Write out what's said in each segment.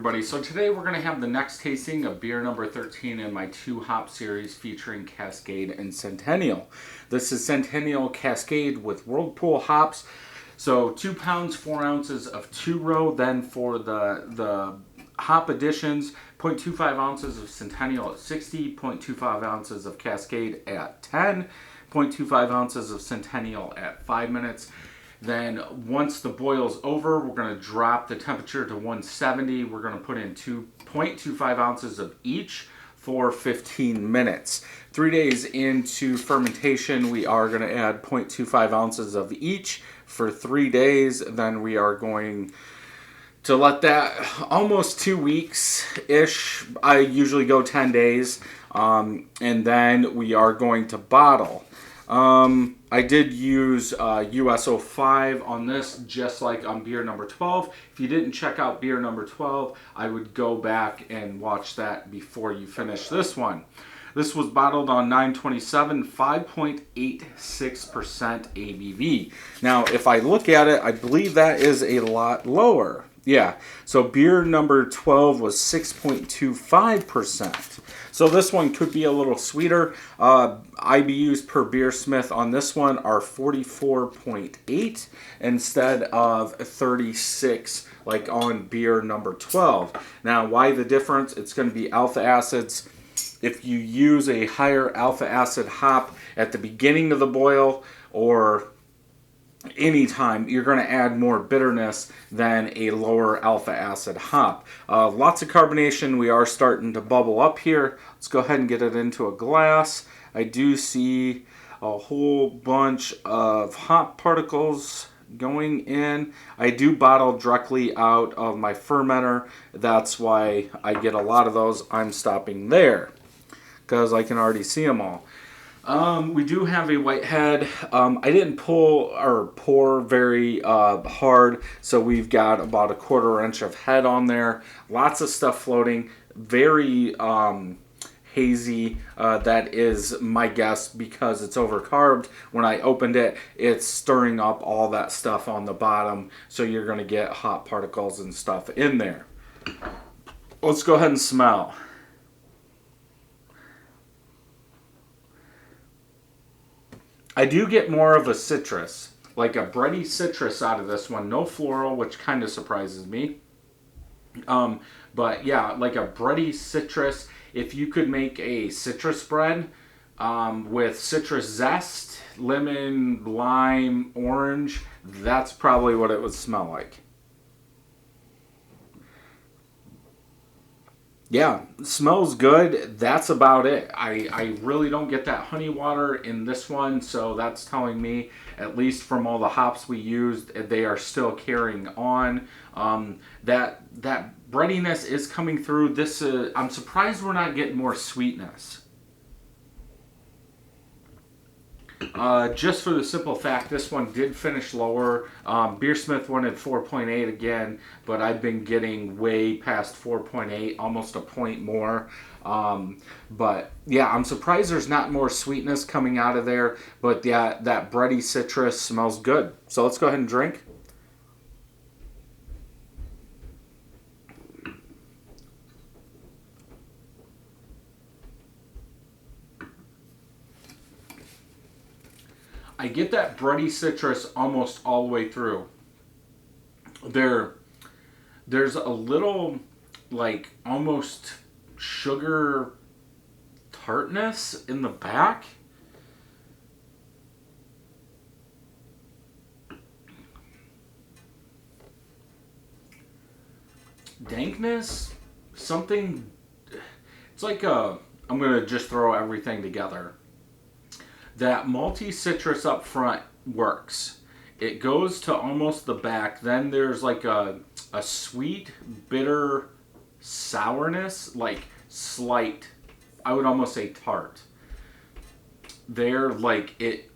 everybody. So today we're going to have the next tasting of beer number 13 in my 2-hop series featuring Cascade and Centennial. This is Centennial Cascade with Whirlpool hops. So 2 pounds, 4 ounces of 2-row. Then for the hop additions, 0.25 ounces of Centennial at 60, 0.25 ounces of Cascade at 10, 0.25 ounces of Centennial at 5 minutes. Then once the boil's over, we're going to drop the temperature to 170. We're going to put in 2.25 ounces of each for 15 minutes. 3 days into fermentation, we are going to add 0.25 ounces of each for 3 days. Then we are going to let that almost 2 weeks-ish. I usually go 10 days. And then we are going to bottle. I did use USO 5 on this, just like on beer number 12. If you didn't check out beer number 12, I would go back and watch that before you finish this one. This was bottled on 9/27, 5.86% ABV. Now, if I look at it, I believe that is a lot lower. Yeah, so beer number 12 was 6.25%. So this one could be a little sweeter. IBUs per Beersmith on this one are 44.8 instead of 36 like on beer number 12. Now, why the difference? It's going to be alpha acids. If you use a higher alpha acid hop at the beginning of the boil or anytime, you're going to add more bitterness than a lower alpha acid hop. Lots of carbonation. We are starting to bubble up here. Let's go ahead and get it into a glass. I do see a whole bunch of hop particles going in. I do bottle directly out of my fermenter. That's why I get a lot of those. I'm stopping there because I can already see them all. We do have a white head. I didn't pull or pour very hard, so we've got about 1/4 inch of head on there. Lots of stuff floating. Very hazy. That is my guess because it's overcarbed. When I opened it, it's stirring up all that stuff on the bottom, so you're going to get hot particles and stuff in there. Let's go ahead and smell. I do get more of a citrus, like a bready citrus out of this one. No floral, which kind of surprises me. But yeah, like a bready citrus. If you could make a citrus bread with citrus zest, lemon, lime, orange, that's probably what it would smell like. Yeah, smells good. That's about it. I really don't get that honey water in this one, so that's telling me, at least from all the hops we used, they are still carrying on. That breadiness is coming through. This I'm surprised we're not getting more sweetness. Just for the simple fact, this one did finish lower. Beersmith wanted 4.8 again, but I've been getting way past 4.8, almost a point more. But yeah, I'm surprised there's not more sweetness coming out of there. But yeah, that bready citrus smells good. So let's go ahead and drink. I get that bready citrus almost all the way through. There's a little, like, almost sugar tartness in the back. Dankness, something, it's like I'm going to just throw everything together. That malty citrus up front works. It goes to almost the back. Then there's like a sweet, bitter sourness, like slight, I would almost say tart. There, like it,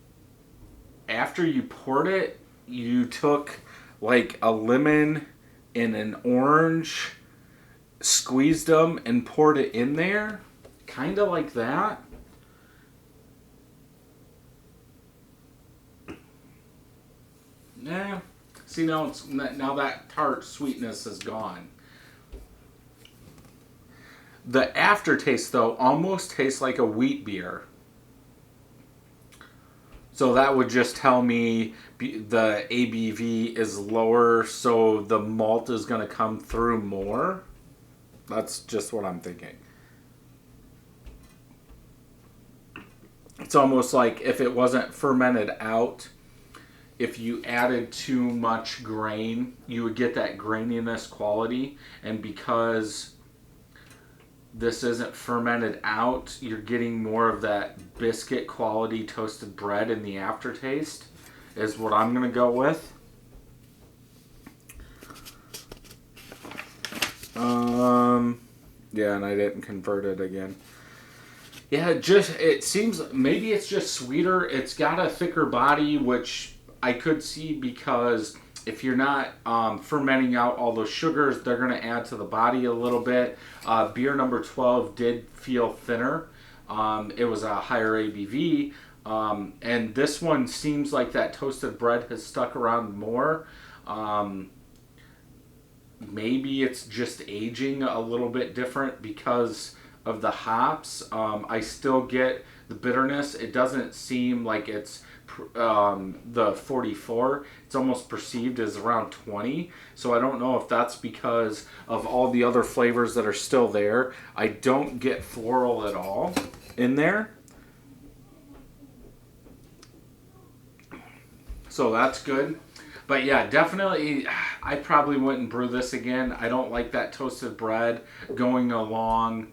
after you poured it, you took like a lemon and an orange, squeezed them and poured it in there. Kind of like that. Yeah. See, now that tart sweetness is gone. The aftertaste, though, almost tastes like a wheat beer. So that would just tell me the ABV is lower, so the malt is going to come through more. That's just what I'm thinking. It's almost like if it wasn't fermented out, if you added too much grain, you would get that graininess quality. And because this isn't fermented out, you're getting more of that biscuit quality toasted bread in the aftertaste, is what I'm going to go with. Yeah, and I didn't convert it again. Yeah, it seems maybe it's just sweeter. It's got a thicker body, which I could see because if you're not fermenting out all those sugars, they're going to add to the body a little bit. Beer number 12 did feel thinner. It was a higher ABV. And this one seems like that toasted bread has stuck around more. Maybe it's just aging a little bit different because of the hops. I still get the bitterness. It doesn't seem like it's the 44. It's almost perceived as around 20. So I don't know if that's because of all the other flavors that are still there. I don't get floral at all in there. So that's good. But yeah, definitely, I probably wouldn't brew this again. I don't like that toasted bread going along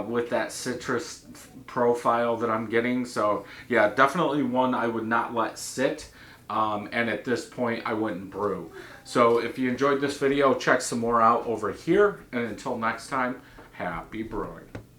with that citrus profile that I'm getting. So yeah, definitely one I would not let sit. And at this point, I wouldn't brew. So if you enjoyed this video, check some more out over here. And until next time, happy brewing.